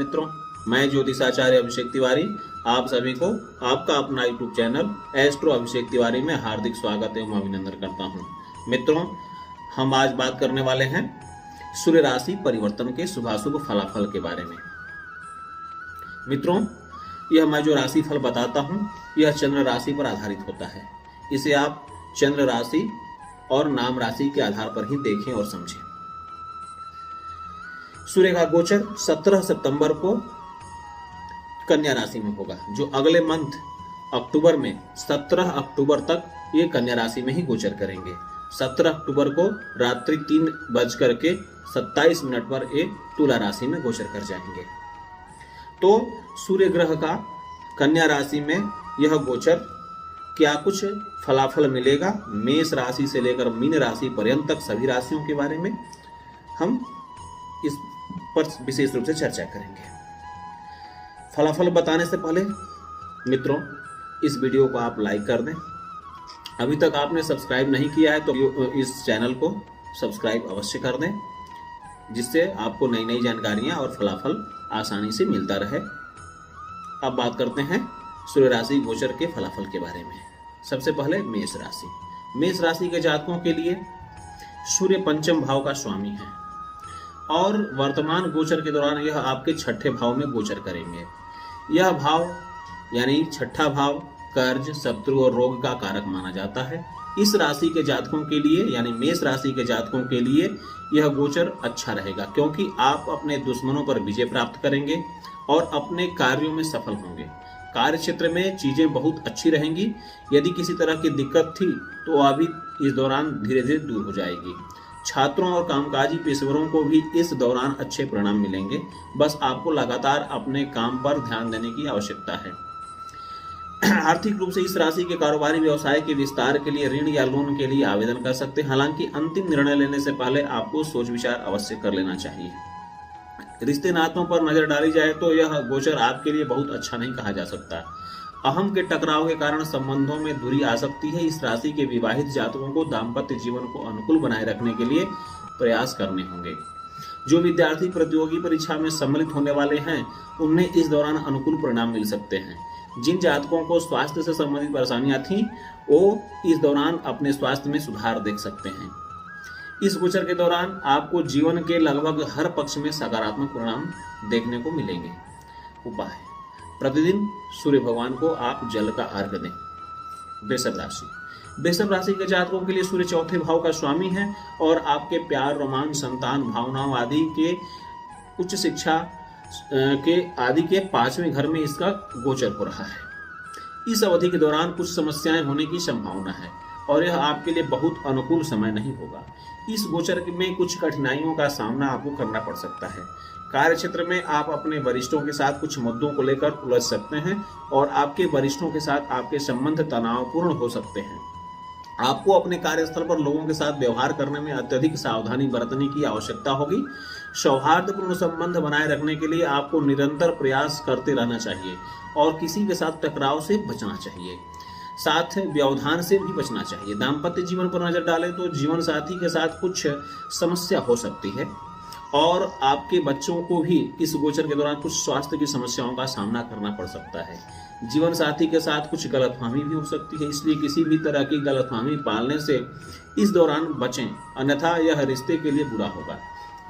मित्रों, मैं ज्योतिषाचार्य अभिषेक तिवारी आप सभी को आपका अपना YouTube channel astro Abhishek Tiwari में हार्दिक स्वागत एवं अभिनंदन करता हूं। मित्रों, हम आज बात करने वाले हैं सूर्य राशि परिवर्तन के शुभाशुभ फलाफल के बारे में। मित्रों, यह मैं जो राशि फल बताता हूं यह चंद्र राशि पर आधारित होता है। इसे आप चंद्र राशि और नाम राशि के आधार पर ही देखें और समझें। सूर्य का गोचर 17 सितंबर को कन्या राशि में होगा, जो अगले मंथ अक्टूबर में 17 अक्टूबर तक ये कन्या राशि में ही गोचर करेंगे। 17 अक्टूबर को रात्रि 3:27 पर ये तुला राशि में गोचर कर जाएंगे। तो सूर्य ग्रह का कन्या राशि में यह गोचर क्या कुछ फलाफल मिलेगा, मेष राशि से लेकर मीन राशि पर्यंत तक सभी राशियों के बारे में हम इस पर विशेष रूप से चर्चा करेंगे। फलाफल बताने से पहले मित्रों, इस वीडियो को आप लाइक कर दें। अभी तक आपने सब्सक्राइब नहीं किया है तो इस चैनल को सब्सक्राइब अवश्य कर दें, जिससे आपको नई नई जानकारियां और फलाफल आसानी से मिलता रहे। अब बात करते हैं सूर्य राशि गोचर के फलाफल के बारे में। सबसे पहले मेष राशि। मेष राशि के जातकों के लिए सूर्य पंचम भाव का स्वामी है और वर्तमान गोचर के दौरान यह आपके छठे भाव में गोचर करेंगे। यह भाव यानी छठा भाव कर्ज, शत्रु और रोग का कारक माना जाता है। इस राशि के जातकों के लिए यानी मेष राशि के जातकों के लिए यह गोचर अच्छा रहेगा, क्योंकि आप अपने दुश्मनों पर विजय प्राप्त करेंगे और अपने कार्यों में सफल होंगे। कार्य क्षेत्र में चीजें बहुत अच्छी रहेंगी। यदि किसी तरह की दिक्कत थी तो अभी इस दौरान धीरे धीरे दूर हो जाएगी। छात्रों और कामकाजी पेशेवरों को भी इस दौरान अच्छे परिणाम मिलेंगे। बस आपको लगातार अपने काम पर ध्यान देने की आवश्यकता है। आर्थिक रूप से इस राशि के कारोबारी व्यवसाय के विस्तार के लिए ऋण या लोन के लिए आवेदन कर सकते हैं। हालांकि अंतिम निर्णय लेने से पहले आपको सोच विचार अवश्य कर लेना चाहिए। रिश्ते नातों पर नजर डाली जाए तो यह गोचर आपके लिए बहुत अच्छा नहीं कहा जा सकता। अहम के टकराव के कारण संबंधों में दूरी आ सकती है। इस राशि के विवाहित जातकों को दाम्पत्य जीवन को अनुकूल बनाए रखने के लिए प्रयास करने होंगे। जो विद्यार्थी प्रतियोगी परीक्षा में सम्मिलित होने वाले हैं उन्हें इस दौरान अनुकूल परिणाम मिल सकते हैं। जिन जातकों को स्वास्थ्य से संबंधित परेशानियां थी वो इस दौरान अपने स्वास्थ्य में सुधार देख सकते हैं। इस गोचर के दौरान आपको जीवन के लगभग हर पक्ष में सकारात्मक परिणाम देखने को मिलेंगे। उपाय: प्रतिदिन सूर्य भगवान को आप जल का अर्घ्य दें। वृषभ राशि। वृषभ राशि के जातकों के लिए सूर्य चौथे भाव का स्वामी है और आपके प्यार, रोमांच, संतान, भावनाओं आदि के उच्च शिक्षा के आदि के 5वें घर में इसका गोचर हो रहा है। इस अवधि के दौरान कुछ समस्याएं होने की संभावना है और यह आपके लिए बहुत अनुकूल समय नहीं होगा। इस गोचर में कुछ कठिनाइयों का सामना आपको करना पड़ सकता है। कार्य क्षेत्र में आप अपने वरिष्ठों के साथ कुछ मुद्दों को लेकर उलझ सकते हैं और आपके वरिष्ठों के साथ आपके संबंध तनावपूर्ण हो सकते हैं। आपको अपने कार्यस्थल पर लोगों के साथ व्यवहार करने में अत्यधिक सावधानी बरतने की आवश्यकता होगी। सौहार्दपूर्ण संबंध बनाए रखने के लिए आपको निरंतर प्रयास करते रहना चाहिए और किसी के साथ टकराव से बचना चाहिए। साथ व्यवधान से भी बचना चाहिए। दाम्पत्य जीवन पर नजर डालें तो जीवन साथी के साथ कुछ समस्या हो सकती है और आपके बच्चों को भी इस गोचर के दौरान कुछ स्वास्थ्य की समस्याओं का सामना करना पड़ सकता है। जीवन साथी के साथ कुछ गलतफहमी भी हो सकती है, इसलिए किसी भी तरह की गलतफहमी पालने से इस दौरान बचें, अन्यथा यह रिश्ते के लिए बुरा होगा।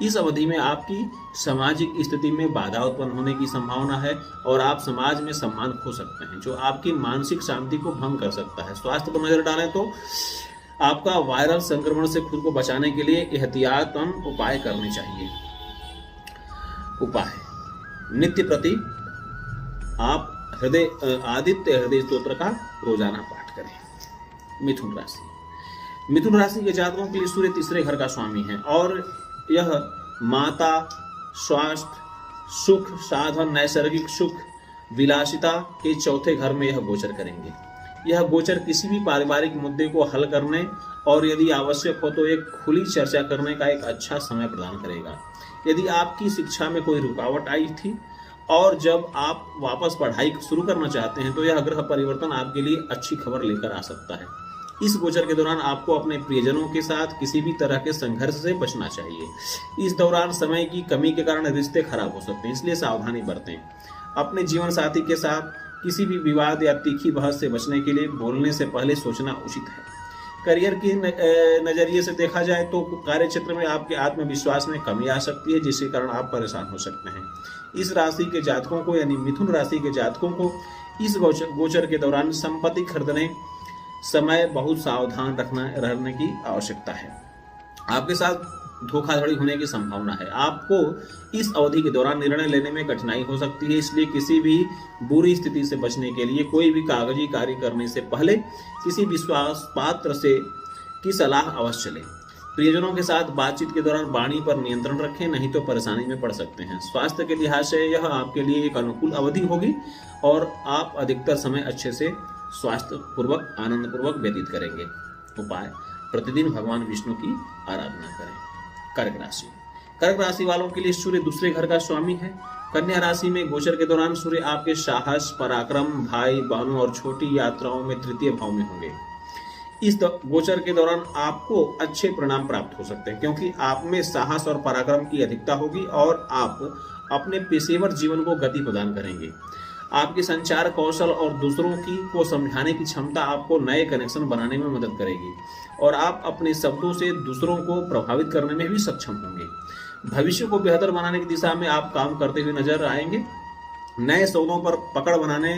इस अवधि में आपकी सामाजिक स्थिति में बाधा उत्पन्न होने की संभावना है और आप समाज में सम्मान खो सकते हैं, जो आपकी मानसिक शांति को भंग कर सकता है। स्वास्थ्य पर नजर डालें तो आपका वायरल संक्रमण से खुद को बचाने के लिए एहतियातन उपाय करने चाहिए। उपाय: नित्य प्रति आप आदित्य हृदय स्तोत्र का रोजाना पाठ करें। मिथुन राशि। मिथुन राशि के जातकों के लिए सूर्य तीसरे घर का स्वामी है और यह माता, स्वास्थ्य, सुख, साधन, नैसर्गिक सुख, विलासिता के चौथे घर में यह गोचर करेंगे। यह गोचर किसी भी पारिवारिक मुद्दे को हल करने और यदि आवश्यक हो तो एक खुली चर्चा करने का एक अच्छा समय प्रदान करेगा। यदि आपकी शिक्षा में कोई रुकावट आई थी और जब आप वापस पढ़ाई शुरू करना चाहते हैं तो यह ग्रह परिवर्तन आपके लिए अच्छी खबर लेकर आ सकता है। इस गोचर के दौरान आपको अपने प्रियजनों के साथ किसी भी तरह के संघर्ष से बचना चाहिए। इस दौरान समय की कमी के कारण रिश्ते खराब हो सकते हैं, इसलिए सावधानी बरतें। अपने जीवन साथी के साथ किसी भी विवाद या तीखी बहस से बचने के लिए बोलने से पहले सोचना उचित है। करियर के नजरिए से देखा जाए तो कार्य क्षेत्र में आपके आत्मविश्वास में कमी आ सकती है, जिसके कारण आप परेशान हो सकते हैं। इस राशि के जातकों को यानी मिथुन राशि के जातकों को इस गोचर के दौरान संपत्ति खरीदने समय बहुत सावधान रहने की आवश्यकता है। आपके साथ धोखाधड़ी होने की संभावना है। आपको इस अवधि के दौरान निर्णय लेने में कठिनाई हो सकती है, इसलिए किसी भी बुरी स्थिति से बचने के लिए कोई भी कागजी कार्य करने से पहले किसी विश्वास पात्र से की सलाह अवश्य लें। प्रियजनों के साथ बातचीत के दौरान वाणी पर नियंत्रण रखें, नहीं तो परेशानी में पड़ सकते हैं। स्वास्थ्य के लिहाज से यह आपके लिए एक अनुकूल अवधि होगी और आप अधिकतर समय अच्छे से स्वास्थ्य पूर्वक आनंद पूर्वक व्यतीत करेंगे। उपाय: प्रतिदिन भगवान विष्णु की आराधना करें। कर्क राशि। कर्क राशि वालों के लिए सूर्य दूसरे घर का स्वामी है। कन्या राशि में गोचर के दौरान सूर्य आपके साहस, पराक्रम, भाई बहनों और छोटी यात्राओं में तृतीय भाव में होंगे। इस गोचर के दौरान आपको अच्छे परिणाम प्राप्त हो सकते हैं, क्योंकि आप में साहस और पराक्रम की अधिकता होगी और आप अपने पेशेवर जीवन को गति प्रदान करेंगे। आपकी संचार कौशल और दूसरों को समझाने की क्षमता आपको नए कनेक्शन बनाने में मदद करेगी और आप अपने शब्दों से दूसरों को प्रभावित करने में भी सक्षम होंगे। भविष्य को बेहतर बनाने की दिशा में आप काम करते हुए नजर आएंगे। नए सौदों पर पकड़ बनाने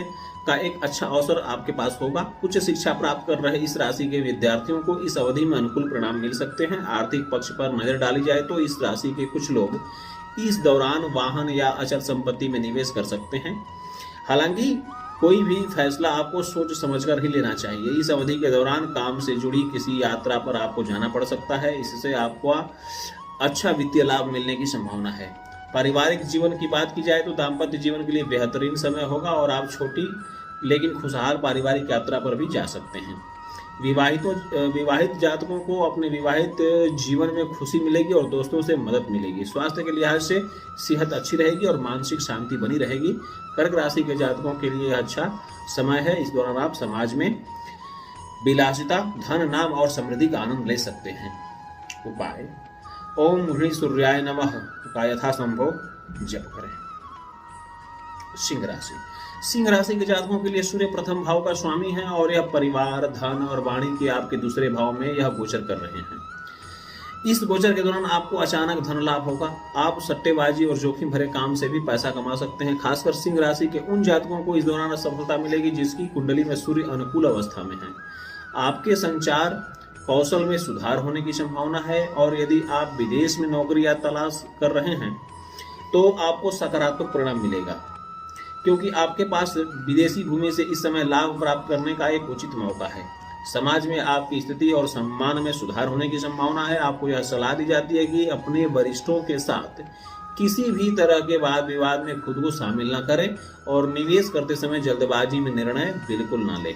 का एक अच्छा अवसर आपके पास होगा। उच्च शिक्षा प्राप्त कर रहे इस राशि के विद्यार्थियों को इस अवधि में अनुकूल परिणाम मिल सकते हैं। आर्थिक पक्ष पर नजर डाली जाए तो इस राशि के कुछ लोग इस दौरान वाहन या अचल संपत्ति में निवेश कर सकते हैं। हालांकि कोई भी फैसला आपको सोच समझकर ही लेना चाहिए। इस अवधि के दौरान काम से जुड़ी किसी यात्रा पर आपको जाना पड़ सकता है, इससे आपको अच्छा वित्तीय लाभ मिलने की संभावना है। पारिवारिक जीवन की बात की जाए तो दाम्पत्य जीवन के लिए बेहतरीन समय होगा और आप छोटी लेकिन खुशहाल पारिवारिक यात्रा पर भी जा सकते हैं। विवाहित जातकों को अपने विवाहित जीवन में खुशी मिलेगी और दोस्तों से मदद मिलेगी। स्वास्थ्य के लिहाज से सेहत अच्छी रहेगी और मानसिक शांति बनी रहेगी। कर्क राशि के जातकों के लिए अच्छा समय है। इस दौरान आप समाज में विलासिता, धन, नाम और समृद्धि का आनंद ले सकते हैं। उपाय: ओम ह्रीं सूर्याय नमः का यथासंभव जप करें। सिंह राशि। सिंह राशि के जातकों के लिए सूर्य प्रथम भाव का स्वामी है और यह परिवार, धन और वाणी के आपके दूसरे भाव में यह गोचर कर रहे हैं। इस गोचर के दौरान आपको अचानक धन लाभ होगा। आप सट्टेबाजी और जोखिम भरे काम से भी पैसा कमा सकते हैं। खासकर सिंह राशि के उन जातकों को इस दौरान सफलता मिलेगी जिसकी कुंडली में सूर्य अनुकूल अवस्था में है। आपके संचार कौशल में सुधार होने की संभावना है और यदि आप विदेश में नौकरी या तलाश कर रहे हैं तो आपको सकारात्मक परिणाम मिलेगा, क्योंकि आपके पास विदेशी भूमि से इस समय लाभ प्राप्त करने का एक उचित मौका है। समाज में आपकी स्थिति और सम्मान में सुधार होने की संभावना है। आपको यह सलाह दी जाती है कि अपने वरिष्ठों के साथ किसी भी तरह के वाद विवाद में खुद को शामिल न करें और निवेश करते समय जल्दबाजी में निर्णय बिल्कुल न लें।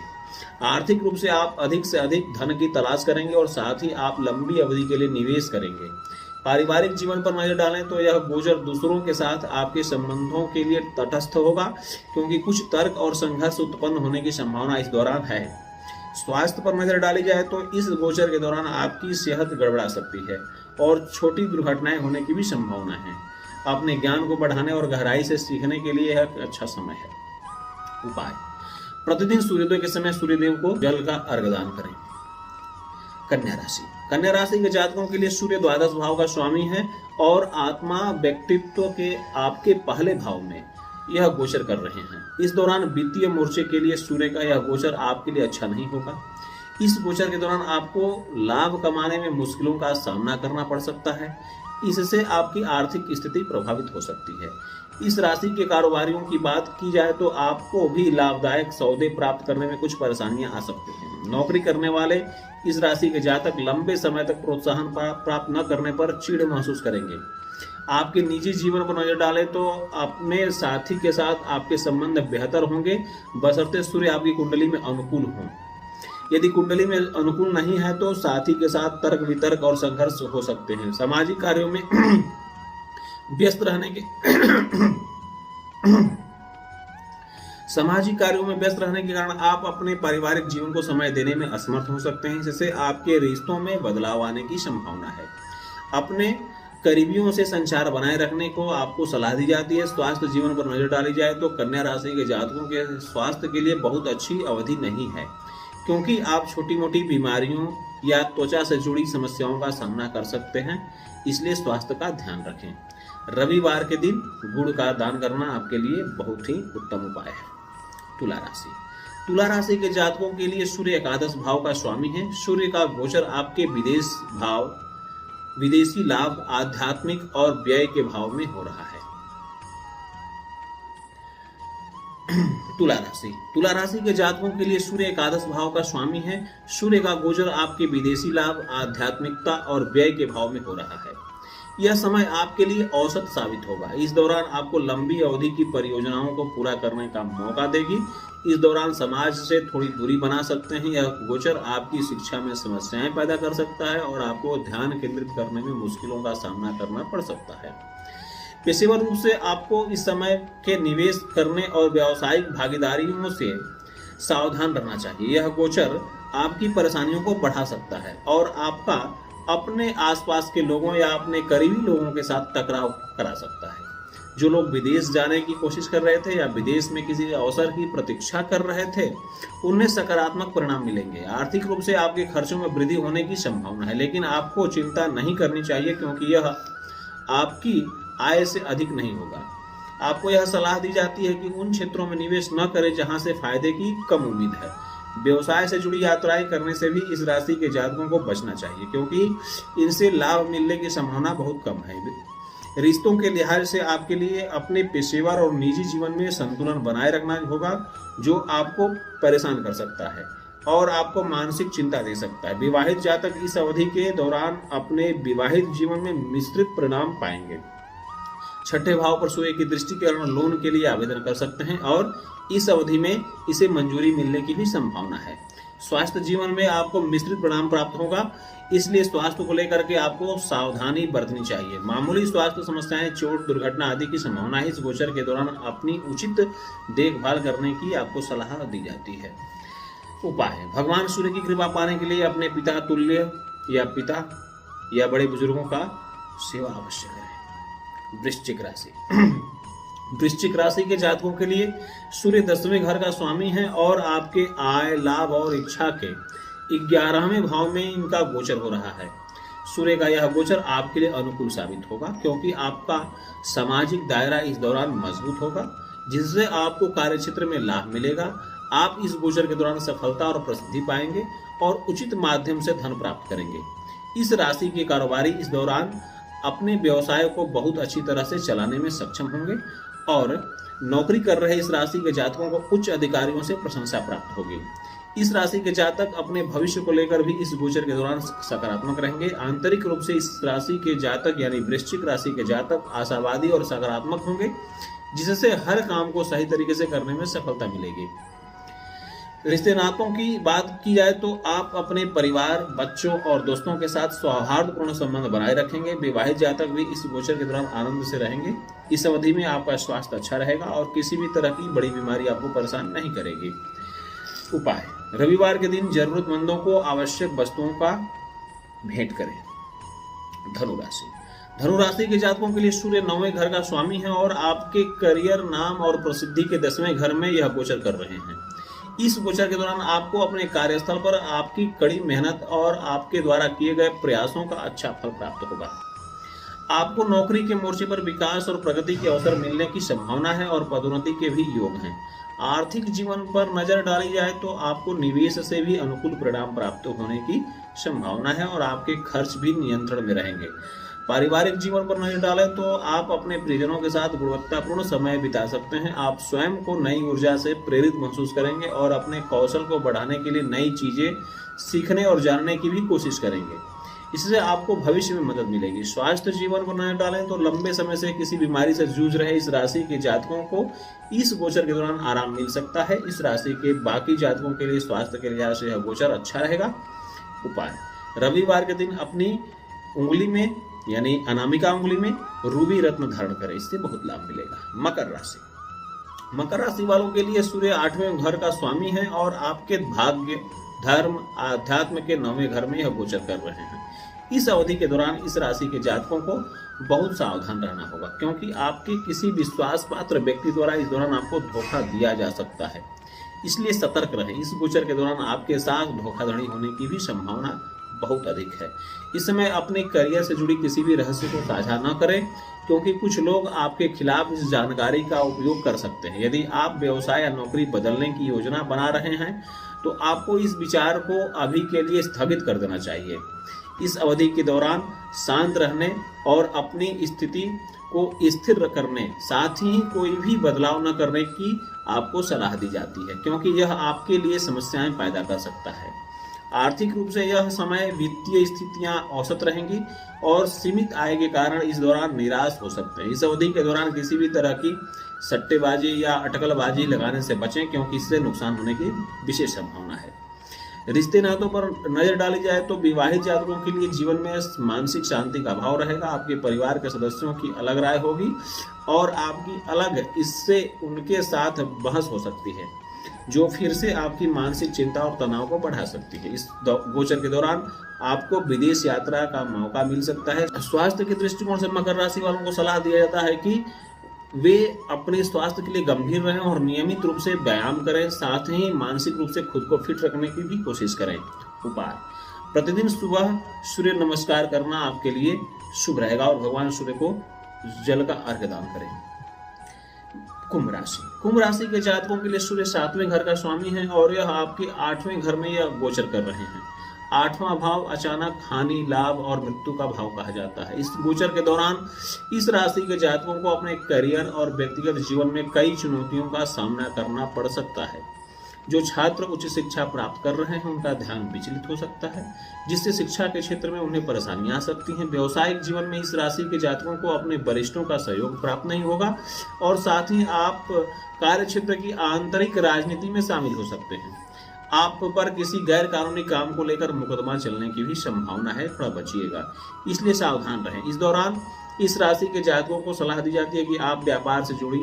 आर्थिक रूप से आप अधिक से अधिक धन की तलाश करेंगे और साथ ही आप लंबी अवधि के लिए निवेश करेंगे। पारिवारिक जीवन पर नजर डालें तो यह गोचर दूसरों के साथ आपके संबंधों के लिए तटस्थ होगा, क्योंकि कुछ तर्क और संघर्ष उत्पन्न होने की संभावना इस दौरान है। स्वास्थ्य पर नजर डाली जाए तो इस गोचर के दौरान आपकी सेहत गड़बड़ा सकती है और छोटी दुर्घटनाएं होने की भी संभावना है। अपने ज्ञान को बढ़ाने और गहराई से सीखने के लिए यह एक अच्छा समय है। उपाय: प्रतिदिन सूर्योदय के समय सूर्यदेव को जल का अर्घ्यदान करें। कन्या राशि। कन्या राशि के जातकों के लिए सूर्य द्वादश भाव का स्वामी है और आत्मा व्यक्तित्व के आपके पहले भाव में यह गोचर कर रहे हैं। इस दौरान वित्तीय मोर्चे के लिए सूर्य का यह गोचर आपके लिए अच्छा नहीं होगा। इस गोचर के दौरान आपको लाभ कमाने में मुश्किलों का सामना करना पड़ सकता है। इससे आपकी आर्थिक स्थिति प्रभावित हो सकती है। इस राशि के कारोबारियों की बात की जाए तो आपको भी लाभदायक सौदे प्राप्त करने में कुछ परेशानियां आ सकती हैं। नौकरी करने वाले इस राशि के जातक लंबे समय तक प्रोत्साहन प्राप्त न करने पर चिढ़ महसूस करेंगे। आपके निजी जीवन पर नजर डालें तो अपने साथी के साथ आपके संबंध बेहतर होंगे, बशर्ते सूर्य आपकी कुंडली में अनुकूल हो। यदि कुंडली में अनुकूल नहीं है तो साथी के साथ तर्क वितर्क और संघर्ष हो सकते हैं। सामाजिक कार्यों में व्यस्त रहने के सामाजिक कार्यों में व्यस्त रहने के कारण आप अपने पारिवारिक जीवन को समय देने में असमर्थ हो सकते हैं, जिससे आपके रिश्तों में बदलाव आने की संभावना है। अपने करीबियों से संचार बनाए रखने को आपको सलाह दी जाती है। स्वास्थ्य जीवन पर नजर डाली जाए तो कन्या राशि के जातकों के स्वास्थ्य के लिए बहुत अच्छी अवधि नहीं है, क्योंकि आप छोटी मोटी बीमारियों या त्वचा से जुड़ी समस्याओं का सामना कर सकते हैं, इसलिए स्वास्थ्य का ध्यान रखें। रविवार के दिन गुड़ का दान करना आपके लिए बहुत ही उत्तम उपाय है। तुला राशि। तुला राशि के जातकों के लिए सूर्य एकादश भाव का स्वामी है। सूर्य का गोचर आपके विदेशी लाभ, आध्यात्मिक और व्यय के भाव में हो रहा है। तुला राशि। तुला राशि के जातकों के लिए सूर्य एकादश भाव का स्वामी है। सूर्य का गोचर आपके विदेशी लाभ, आध्यात्मिकता और व्यय के भाव में हो रहा है। यह समय आपके लिए औसत साबित होगा। इस दौरान आपको लंबी अवधि की परियोजनाओं को पूरा करने का मौका देगी। इस दौरान समाज से थोड़ी दूरी बना सकते हैं। यह गोचर आपकी शिक्षा में समस्याएं पैदा कर सकता है और आपको ध्यान केंद्रित करने में मुश्किलों का सामना करना पड़ सकता है। पेशेवर रूप से आपको इस समय के निवेश करने और व्यावसायिक भागीदारियों से सावधान रहना चाहिए। यह गोचर आपकी परेशानियों को बढ़ा सकता है और आपका अपने आसपास के लोगों या अपने करीबी लोगों के साथ टकराव करा सकता है। जो लोग विदेश जाने की कोशिश कर रहे थे या विदेश में किसी अवसर की प्रतीक्षा कर रहे थे, उन्हें सकारात्मक परिणाम मिलेंगे। आर्थिक रूप से आपके खर्चों में वृद्धि होने की संभावना है, लेकिन आपको चिंता नहीं करनी चाहिए, क्योंकि यह आपकी आय से अधिक नहीं होगा। आपको यह सलाह दी जाती है कि उन क्षेत्रों में निवेश न करें जहां से फायदे की कम उम्मीद है। व्यवसाय से जुड़ी यात्राएं करने से भी इस राशि के जातकों को बचना चाहिए, क्योंकि इनसे लाभ मिलने की संभावना बहुत कम है। रिश्तों के लिहाज से आपके लिए अपने पेशेवर और निजी जीवन में संतुलन बनाए रखना होगा, जो आपको परेशान कर सकता है और आपको मानसिक चिंता दे सकता है। विवाहित जातक इस अवधि के दौरान अपने विवाहित जीवन में मिश्रित परिणाम पाएंगे। छठे भाव पर सूर्य की दृष्टि के कारण लोन के लिए आवेदन कर सकते हैं और इस अवधि में इसे मंजूरी मिलने की भी संभावना है। स्वास्थ्य जीवन में आपको मिश्रित परिणाम प्राप्त होगा, इसलिए स्वास्थ्य को लेकर के आपको सावधानी बरतनी चाहिए। मामूली स्वास्थ्य समस्याएं, चोट, दुर्घटना आदि की संभावना है। इस गोचर के दौरान अपनी उचित देखभाल करने की आपको सलाह दी जाती है। उपाय: भगवान सूर्य की कृपा पाने के लिए अपने पिता तुल्य या बड़े बुजुर्गों का सेवा अवश्य करें। वृश्चिक राशि। वृश्चिक राशि के जातकों के लिए सूर्य 10वें घर का स्वामी है और आपके आय, लाभ और इच्छा के 11वें भाव में इनका गोचर हो रहा है। सूर्य का यह गोचर आपके लिए अनुकूल साबित होगा, क्योंकि आपका सामाजिक दायरा इस दौरान मजबूत होगा, जिससे आपको कार्यक्षेत्र में लाभ मिलेगा। आप इस गोचर के दौरान सफलता और प्रसिद्धि पाएंगे और उचित माध्यम से धन प्राप्त करेंगे। इस राशि के कारोबारी इस दौरान अपने व्यवसाय को बहुत अच्छी तरह से चलाने में सक्षम होंगे और नौकरी कर रहे इस राशि के जातकों को उच्च अधिकारियों से प्रशंसा प्राप्त होगी। इस राशि के जातक अपने भविष्य को लेकर भी इस गोचर के दौरान सकारात्मक रहेंगे। आंतरिक रूप से इस राशि के जातक यानी वृश्चिक राशि के जातक आशावादी और सकारात्मक होंगे, जिससे हर काम को सही तरीके से करने में सफलता मिलेगी। रिश्ते नातों की बात की जाए तो आप अपने परिवार, बच्चों और दोस्तों के साथ सौहार्दपूर्ण संबंध बनाए रखेंगे। विवाहित जातक भी इस गोचर के दौरान आनंद से रहेंगे। इस अवधि में आपका स्वास्थ्य अच्छा रहेगा और किसी भी तरह की बड़ी बीमारी आपको परेशान नहीं करेगी। उपाय: रविवार के दिन जरूरतमंदों को आवश्यक वस्तुओं का भेंट करें। धनुराशि। धनुराशि के जातकों के लिए सूर्य 9वें घर का स्वामी है और आपके करियर, नाम और प्रसिद्धि के 10वें घर में यह गोचर कर रहे हैं। इस गोचर के दौरान आपको अपने कार्यस्थल पर आपकी कड़ी मेहनत और आपके द्वारा किए गए प्रयासों का अच्छा फल प्राप्त होगा। आपको नौकरी के मोर्चे पर विकास और प्रगति के अवसर मिलने की संभावना है और पदोन्नति के भी योग हैं। आर्थिक जीवन पर नजर डाली जाए तो आपको निवेश से भी अनुकूल परिणाम प्राप्त होने की संभावना है और आपके खर्च भी नियंत्रण में रहेंगे। पारिवारिक जीवन पर नजर डालें तो आप अपने प्रियजनों के साथ गुणवत्तापूर्ण समय बिता सकते हैं। आप स्वयं को नई ऊर्जा से प्रेरित महसूस करेंगे और अपने कौशल को बढ़ाने के लिए नई चीजें सीखने और जानने की भी कोशिश करेंगे। इससे आपको भविष्य में मदद मिलेगी। स्वास्थ्य जीवन पर नजर डालें तो लंबे समय से किसी बीमारी से जूझ रहे इस राशि के जातकों को इस गोचर के दौरान आराम मिल सकता है। इस राशि के बाकी जातकों के लिए स्वास्थ्य के लिहाज से यह गोचर अच्छा रहेगा। उपाय: रविवार के दिन अपनी उंगली में यानी अनामिका उंगली में रूबी रत्न धारण करें, इससे बहुत लाभ मिलेगा। मकर राशि। मकर राशि वालों के लिए सूर्य 8वें घर का स्वामी है और आपके भाग्य, धर्म, आध्यात्म के 9वें घर में यह गोचर कर रहे हैं। इस अवधि के दौरान इस राशि के जातकों को बहुत सावधान रहना होगा, क्योंकि आपके किसी विश्वास पात्र व्यक्ति द्वारा इस दौरान आपको धोखा दिया जा सकता है। इसलिए सतर्क रहें। इस गोचर के दौरान आपके साथ धोखाधड़ी होने की भी संभावना बहुत अधिक है। इस समय अपने करियर से जुड़ी किसी भी रहस्य को साझा न करें, क्योंकि कुछ लोग आपके खिलाफ इस जानकारी का उपयोग कर सकते हैं। यदि आप व्यवसाय या नौकरी बदलने की योजना बना रहे हैं तो आपको इस विचार को अभी के लिए स्थगित कर देना चाहिए। इस अवधि के दौरान शांत रहने और अपनी स्थिति को स्थिर करने, साथ ही कोई भी बदलाव न करने की आपको सलाह दी जाती है, क्योंकि यह आपके लिए समस्याएं पैदा कर सकता है। आर्थिक रूप से यह समय वित्तीय स्थितियां औसत रहेंगी और सीमित आय के कारण इस दौरान निराश हो सकते हैं। इस अवधि के दौरान किसी भी तरह की सट्टेबाजी या अटकलबाजी लगाने से बचें, क्योंकि इससे नुकसान होने की विशेष संभावना है। रिश्ते नातों पर नजर डाली जाए तो विवाहित जातकों के लिए जीवन में मानसिक शांति का अभाव रहेगा। आपके परिवार के सदस्यों की अलग राय होगी और आपकी अलग इससे उनके साथ बहस हो सकती है, जो फिर से आपकी मानसिक चिंता और तनाव को बढ़ा सकती है। इस गोचर के दौरान आपको विदेश यात्रा का मौका मिल सकता है। स्वास्थ्य के दृष्टिकोण से मकर राशि वालों को सलाह दिया जाता है कि वे अपने स्वास्थ्य के लिए गंभीर रहें और नियमित रूप से व्यायाम करें, साथ ही मानसिक रूप से खुद को फिट रखने की भी कोशिश करें। उपाय: प्रतिदिन सुबह सूर्य नमस्कार करना आपके लिए शुभ रहेगा और भगवान सूर्य को जल का अर्घ्य दान करें। कुंभ राशि के जातकों के लिए सूर्य 7वें घर का स्वामी है और यह आपके 8वें घर में यह गोचर कर रहे हैं। 8वां भाव अचानक हानि, लाभ और मृत्यु का भाव कहा जाता है। इस गोचर के दौरान इस राशि के जातकों को अपने करियर और व्यक्तिगत जीवन में कई चुनौतियों का सामना करना पड़ सकता है। जो छात्र उच्च शिक्षा प्राप्त कर रहे हैं उनका ध्यान विचलित हो सकता है, जिससे शिक्षा के क्षेत्र में उन्हें परेशानियां आ सकती हैं। व्यावसायिक जीवन में इस राशि के जातकों को अपने वरिष्ठों का सहयोग प्राप्त नहीं होगा और साथ ही आप कार्य क्षेत्र की आंतरिक राजनीति में शामिल हो सकते हैं। आप पर किसी गैर कानूनी काम को लेकर मुकदमा चलने की भी संभावना है, थोड़ा बचिएगा, इसलिए सावधान रहें। इस दौरान इस राशि के जातकों को सलाह दी जाती है कि आप व्यापार से जुड़ी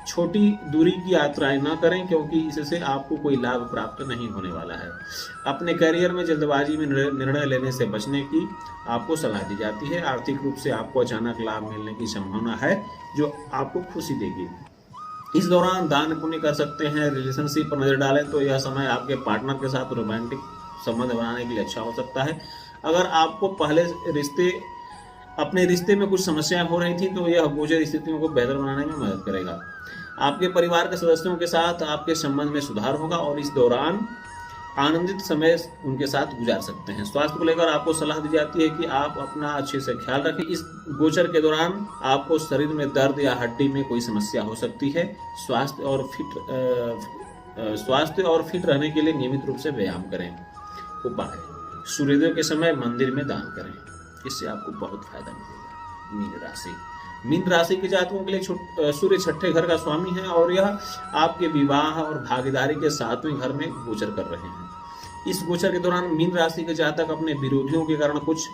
छोटी दूरी की यात्राएं न करें, क्योंकि इससे आपको कोई लाभ प्राप्त नहीं होने वाला है। अपने करियर में जल्दबाजी में निर्णय लेने से बचने की आपको सलाह दी जाती है। आर्थिक रूप से आपको अचानक लाभ मिलने की संभावना है, जो आपको खुशी देगी। इस दौरान दान पुण्य कर सकते हैं। रिलेशनशिप पर नजर डालें तो यह समय आपके पार्टनर के साथ रोमांटिक संबंध बनाने के लिए अच्छा हो सकता है। अगर आपको पहले अपने रिश्ते में कुछ समस्याएं हो रही थी तो यह गोचर स्थितियों को बेहतर बनाने में मदद करेगा। आपके परिवार के सदस्यों के साथ आपके संबंध में सुधार होगा और इस दौरान आनंदित समय उनके साथ गुजार सकते हैं। स्वास्थ्य को लेकर आपको सलाह दी जाती है कि आप अपना अच्छे से ख्याल रखें। इस गोचर के दौरान आपको शरीर में दर्द या हड्डी में कोई समस्या हो सकती है। स्वास्थ्य और फिट रहने के लिए नियमित रूप से व्यायाम करें। उपाय: सूर्योदय के समय मंदिर में दान करें, इससे आपको बहुत फायदा मिलेगा। मीन राशि के जातकों के लिए सूर्य 6ठे घर का स्वामी है और यह आपके विवाह और भागीदारी के 7वें घर में गोचर कर रहे हैं। इस गोचर के दौरान मीन राशि के जातक अपने विरोधियों के कारण कुछ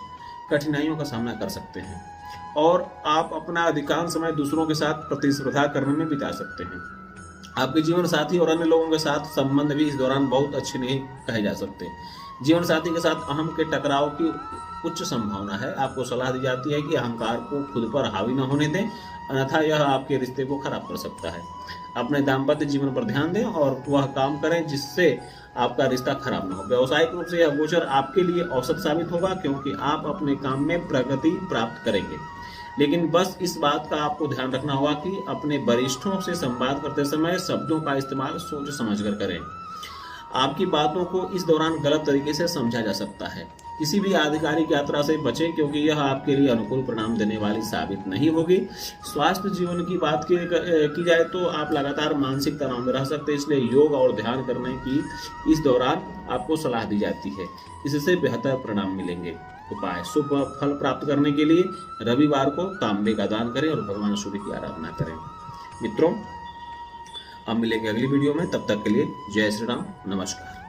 कठिनाइयों का सामना कर सकते हैं और आप अपना अधिकांश समय दूसरों के साथ प्रतिस्पर्धा करने में बिता सकते हैं। आपके जीवन साथी और अन्य लोगों के साथ संबंध भी इस दौरान बहुत अच्छे नहीं कहे जा सकते। जीवन साथी के साथ अहम के टकराव की उच्च संभावना है। आपको सलाह दी जाती है कि अहंकार को खुद पर हावी न होने दें, अन्यथा यह आपके रिश्ते को खराब कर सकता है। अपने दाम्पत्य जीवन पर ध्यान दें और वह काम करें जिससे आपका रिश्ता खराब न हो। व्यावसायिक रूप से यह गोचर आपके लिए औसत साबित होगा, क्योंकि आप अपने काम में प्रगति प्राप्त करेंगे। लेकिन बस इस बात का आपको ध्यान रखना होगा कि अपने वरिष्ठों से संवाद करते समय शब्दों का इस्तेमाल सोच समझकर करें। आपकी बातों को इस दौरान गलत तरीके से समझा जा सकता है। किसी भी आधिकारिक यात्रा से बचें, क्योंकि यह आपके लिए अनुकूल परिणाम देने वाली साबित नहीं होगी। स्वास्थ्य जीवन की बात की जाए तो आप लगातार मानसिक तनाव में रह सकते हैं, इसलिए योग और ध्यान करने की इस दौरान आपको सलाह दी जाती है, इससे बेहतर परिणाम मिलेंगे। उपाय: शुभ फल प्राप्त करने के लिए रविवार को तांबे का दान करें और भगवान सूर्य की आराधना करें। मित्रों, अब मिलेंगे अगली वीडियो में, तब तक के लिए जय श्री राम, नमस्कार।